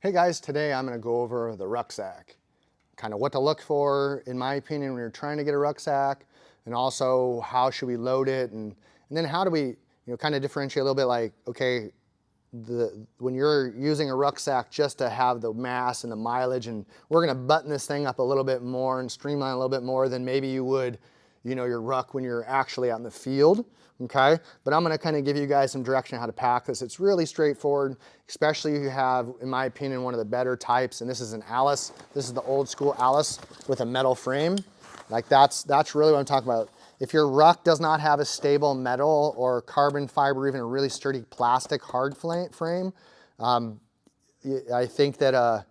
Hey guys, today I'm going to go over the rucksack. Kind of what to look for, in my opinion, when you're trying to get a rucksack, and also how should we load it, and then how do we, kind of differentiate a little bit like, okay, when you're using a rucksack just to have the mass and the mileage, and we're going to button this thing up a little bit more and streamline a little bit more than maybe you would, your ruck when you're actually out in the field. Okay, but I'm going to kind of give you guys some direction on how to pack this. It's really straightforward, especially if you have, in my opinion, one of the better types, and this is an Alice. This is the old school Alice with a metal frame. Like that's really what I'm talking about. If your ruck does not have a stable metal or carbon fiber, or even a really sturdy plastic hard frame, I think that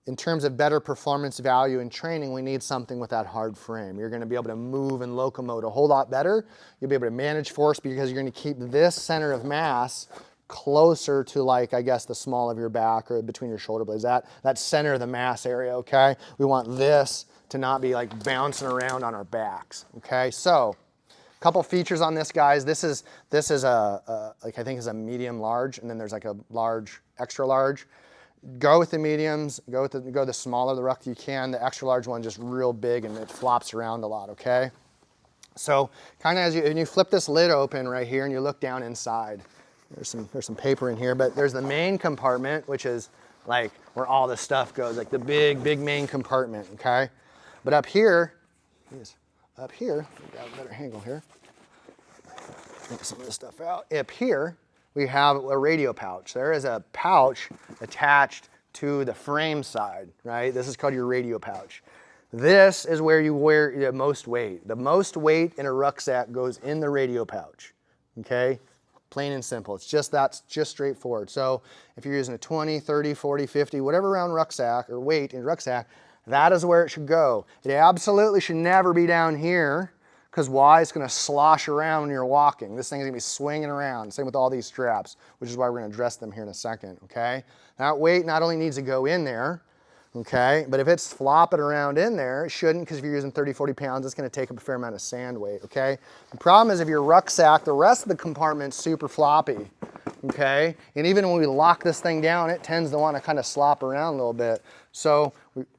in terms of better performance value in training, we need something with that hard frame. You're going to be able to move and locomote a whole lot better. You'll be able to manage force because you're going to keep this center of mass closer to, like, I guess, the small of your back or between your shoulder blades. That center of the mass area, okay? We want this to not be like bouncing around on our backs, okay? So, a couple features on this, guys. This is like I think is a medium large, and then there's like a large, extra large. Go with the mediums, go the smaller the ruck you can. The extra large one just real big and it flops around a lot, okay? So kind of as you flip this lid open right here and you look down inside, there's some paper in here, but there's the main compartment, which is like where all the stuff goes, like the big main compartment, okay? But up here, we got a better angle here. Get some of this stuff out. Up here, we have a radio pouch. There is a pouch attached to the frame side, right? This is called your radio pouch. This is where you wear the most weight. The most weight in a rucksack goes in the radio pouch, okay? Plain and simple. That's just straightforward. So if you're using a 20, 30, 40, 50, whatever round rucksack or weight in rucksack, that is where it should go. It absolutely should never be down here. Because why? It's going to slosh around when you're walking. This thing's going to be swinging around. Same with all these straps, which is why we're going to address them here in a second, okay? That weight not only needs to go in there, okay, but if it's flopping around in there, it shouldn't, because if you're using 30, 40 pounds, it's going to take up a fair amount of sand weight, okay? The problem is if your rucksack, the rest of the compartment's super floppy, okay? And even when we lock this thing down, it tends to want to kind of slop around a little bit. So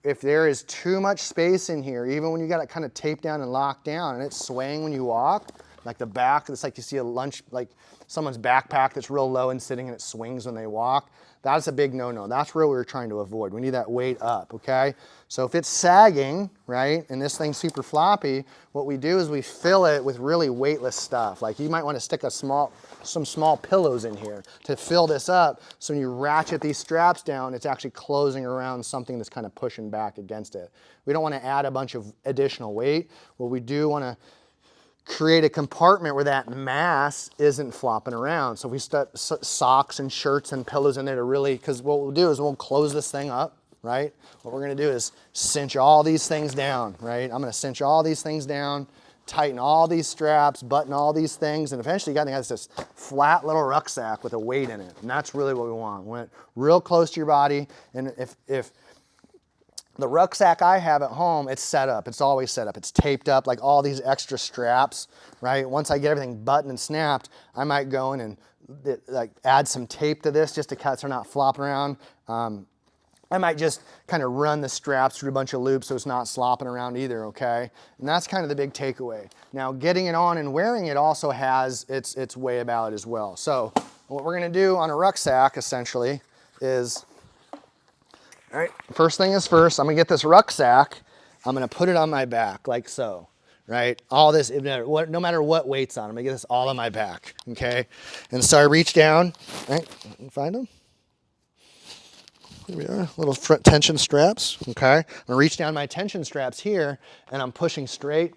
if there is too much space in here, even when you got it kind of taped down and locked down and it's swaying when you walk, like the back, it's like you see a lunch, like someone's backpack that's real low and sitting and it swings when they walk, that's a big no-no. That's what we're trying to avoid. We need that weight up, okay? So if it's sagging, right, and this thing's super floppy, what we do is we fill it with really weightless stuff. Like you might want to stick some small pillows in here to fill this up, so when you ratchet these straps down, it's actually closing around something that's kind of pushing back against it. We don't want to add a bunch of additional weight. What we do want to create a compartment where that mass isn't flopping around. So if we stuck socks and shirts and pillows in there to really, because what we'll do is we'll close this thing up, right? What we're going to do is cinch all these things down, right? I'm going to cinch all these things down, tighten all these straps, button all these things, and eventually you got this flat little rucksack with a weight in it. And that's really what we want. We want it real close to your body. And if the rucksack I have at home, it's set up. It's always set up. It's taped up, like all these extra straps, right? Once I get everything buttoned and snapped, I might go in and like add some tape to this just to cut so they're not flopping around. I might just kind of run the straps through a bunch of loops so it's not slopping around either, okay? And that's kind of the big takeaway. Now, getting it on and wearing it also has its way about it as well. So what we're going to do on a rucksack, essentially, is, all right, first thing is first, I'm going to get this rucksack, I'm going to put it on my back like so, right? All this, no matter what weight's on, I'm going to get this all on my back, okay? And so I reach down, right, find them? Here we are, little front tension straps, okay? I'm gonna reach down my tension straps here and I'm pushing straight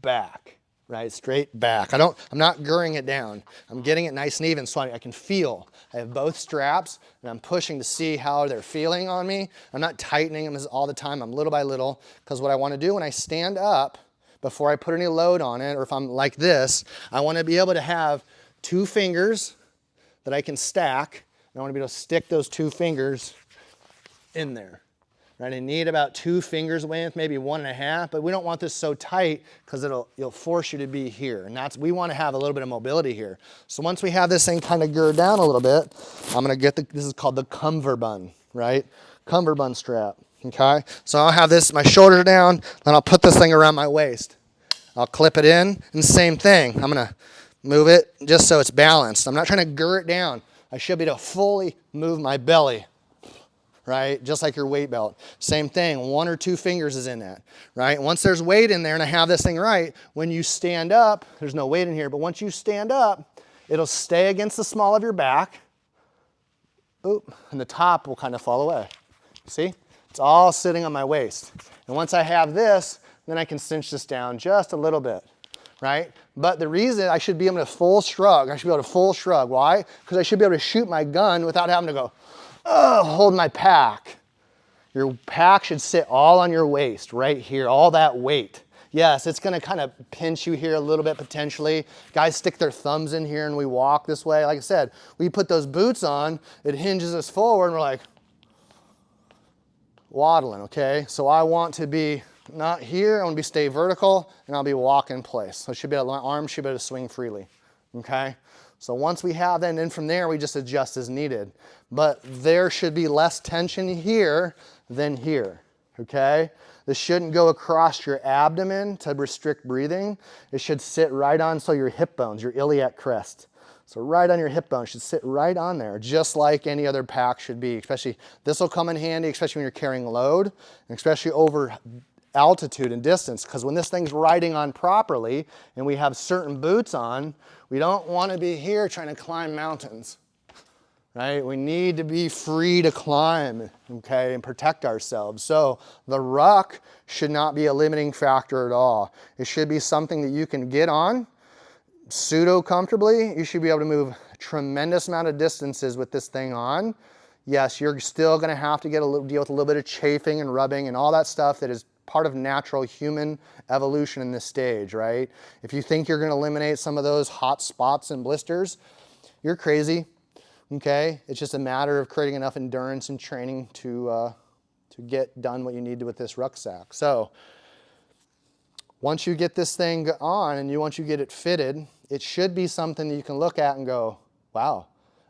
back, right? Straight back. I'm not gurring it down. I'm getting it nice and even so I can feel. I have both straps and I'm pushing to see how they're feeling on me. I'm not tightening them all the time. I'm little by little, because what I wanna do when I stand up, before I put any load on it, or if I'm like this, I wanna be able to have two fingers that I can stack, and I wanna be able to stick those two fingers in there, right? I need about 2 fingers length, maybe 1.5, but we don't want this so tight because it'll force you to be here. And we want to have a little bit of mobility here. So once we have this thing kind of geared down a little bit, I'm gonna get this is called the cummerbund, right? Cummerbund strap, okay? So I'll have this, my shoulders down, then I'll put this thing around my waist. I'll clip it in, and same thing. I'm gonna move it just so it's balanced. I'm not trying to gir it down. I should be able to fully move my belly, right? Just like your weight belt. Same thing, 1 or 2 fingers is in that, right? Once there's weight in there and I have this thing right, when you stand up, there's no weight in here, but once you stand up, it'll stay against the small of your back. Oop, and the top will kind of fall away. See? It's all sitting on my waist. And once I have this, then I can cinch this down just a little bit, right? But the reason I should be able to full shrug, Why? Because I should be able to shoot my gun without having to go, hold my pack. Your pack should sit all on your waist, right here, all that weight. Yes, it's gonna kind of pinch you here a little bit potentially. Guys stick their thumbs in here and we walk this way. Like I said, we put those boots on, it hinges us forward and we're like, waddling, okay? So I want to be not here, I want to stay vertical and I'll be walking in place. So my arms should be able to swing freely, okay? So once we have that, and then from there we just adjust as needed. But there should be less tension here than here, okay? This shouldn't go across your abdomen to restrict breathing. It should sit right on your hip bones, your iliac crest. So right on your hip bone, should sit right on there, just like any other pack should be. Especially, this will come in handy, especially when you're carrying load, and especially over altitude and distance, because when this thing's riding on properly, and we have certain boots on, we don't want to be here trying to climb mountains, right? We need to be free to climb, okay, and protect ourselves. So the ruck should not be a limiting factor at all. It should be something that you can get on pseudo comfortably. You should be able to move a tremendous amount of distances with this thing on. Yes, you're still going to have to deal with a little bit of chafing and rubbing and all that stuff that is part of natural human evolution in this stage, right? If you think you're going to eliminate some of those hot spots and blisters, you're crazy, okay? It's just a matter of creating enough endurance and training to get done what you need to with this rucksack. So once you get this thing on and once you get it fitted, it should be something that you can look at and go, wow,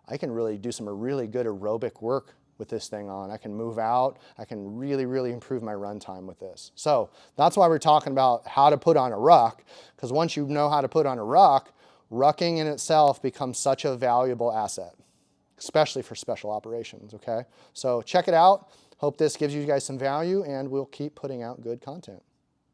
I can really do some really good aerobic work with this thing on. I can move out. I can really, really improve my run time with this. So that's why we're talking about how to put on a ruck, because once you know how to put on a ruck, rucking in itself becomes such a valuable asset, especially for special operations, okay? So check it out. Hope this gives you guys some value, and we'll keep putting out good content.